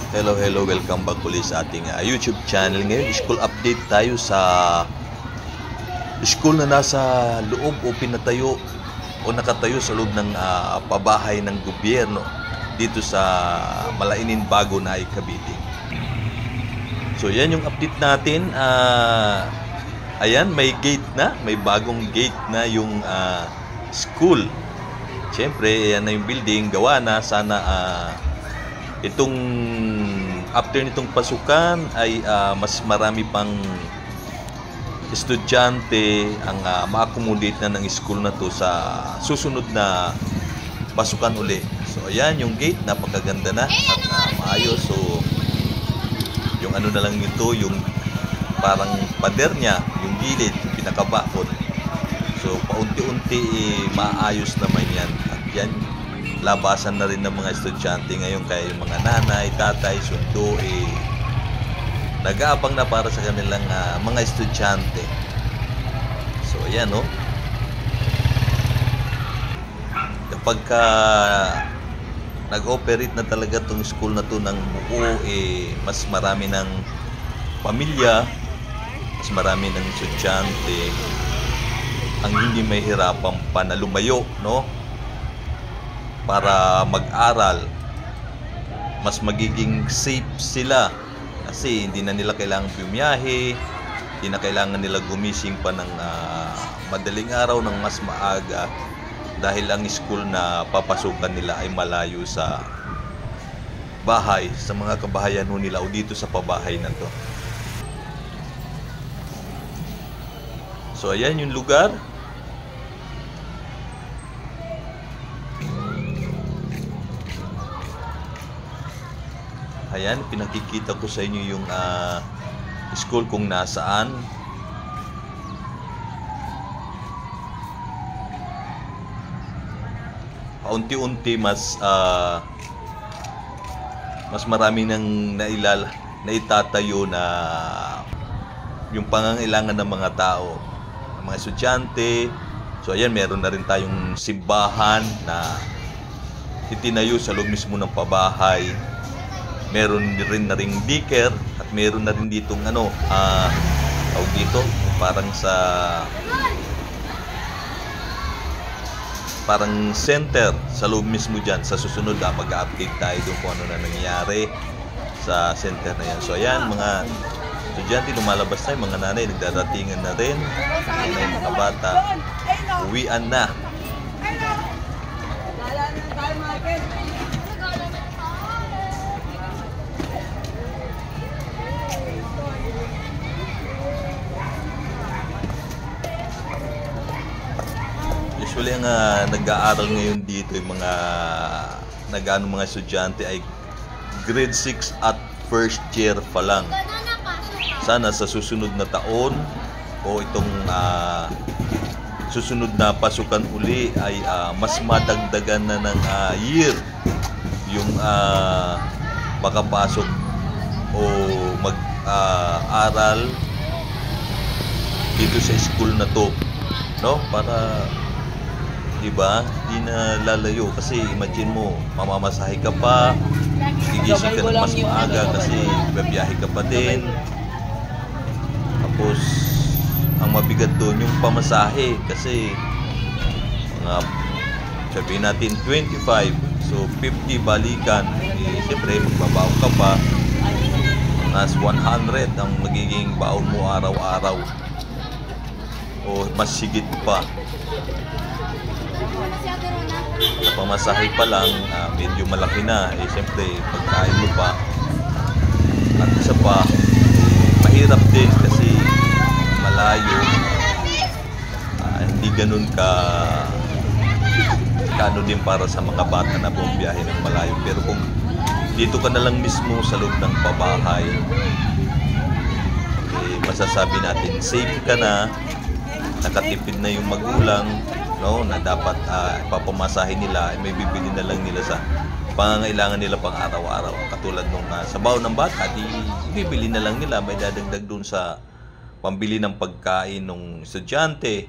Hello, welcome back ulit sa ating YouTube channel. Ngayon, school update tayo sa school na nasa loob o pinatayo o nakatayo sa loob ng pabahay ng gobyerno dito sa Malainin, Bago na Cavite. So, yan yung update natin. Ayan, may gate na, may bagong gate na yung school. Siyempre, yan na yung building, gawa na. Sana itong after nitong pasukan ay mas marami pang estudyante ang ma-accommodate na ng school na to sa susunod na pasukan uli. So ayan yung gate, napakaganda na at maayos. So yung ano na lang ito, yung parang pader niya, yung gilid, yung pinakabakod. So paunti-unti maayos naman yan. At yan, labasan na rin ng mga estudyante ngayon, kaya yung mga nanay, tatay, sundo nag-aabang na para sa kanilang mga estudyante. So ayan kapag nag-operate na talaga tong school na to ng buo, mas marami ng pamilya, mas marami ng estudyante ang hindi may hirapan pa na lumayo, para mag-aral. Mas magiging safe sila kasi hindi na nila kailangan bumiyahe, hindi na kailangan nila gumising pa ng madaling araw ng mas maaga dahil ang school na papasukan nila ay malayo sa bahay, sa mga kabahayan nila o dito sa pabahay na to. So ayan yung lugar. Ayan, pinakikita ko sa inyo yung school kung nasaan. Paunti-unti mas marami nang naitatayo na yung pangangailangan ng mga tao, ng mga estudyante. So ayan, meron na rin tayong simbahan na itinayo sa loob mismo ng pabahay. Meron rin na ring daycare at meron na rin ditong tawag dito, parang center sa loob mismo dyan. Sa susunod mag-update tayo doon kung ano na nangyayari sa center na yan. So ayan, mga estudyante lumalabas na, mga nanay nagdaratingan na rin, mga bata uwian na. Usually ang nag-aaral ngayon dito, yung mga mga estudyante ay grade 6 at first year pa lang. Sana sa susunod na taon o itong susunod na pasukan uli ay mas madagdagan na ng year yung makapasok o mag-aral dito sa school na to, para diba, di na lalayo. Kasi imagine mo, mamamasahe ka pa, gigising ka ng mas maaga kasi babiyahe ka pa din. Tapos ang mabigat doon yung pamasahe kasi mga sabihin natin 25, so 50 balikan, siyempre magbabaon ka pa, mas 100 ang magiging baon mo araw-araw o mas sigit pa. Sa pamasahe pa lang, medyo malaki na. Siyempre, pagkain mo pa. At isa pa, mahirap din kasi malayo. Hindi ganun kano din para sa mga bata na bumiyahe ng malayo. Pero kung dito ka na lang mismo sa loob ng pabahay, masasabi natin safe ka na, nakatipid na yung magulang, na dapat papamasahin nila, may bibili na lang nila sa pangangailangan nila pang araw-araw. Katulad nung sa baon ng bata, bibili na lang nila, may dadagdag dun sa pambili ng pagkain ng estudyante.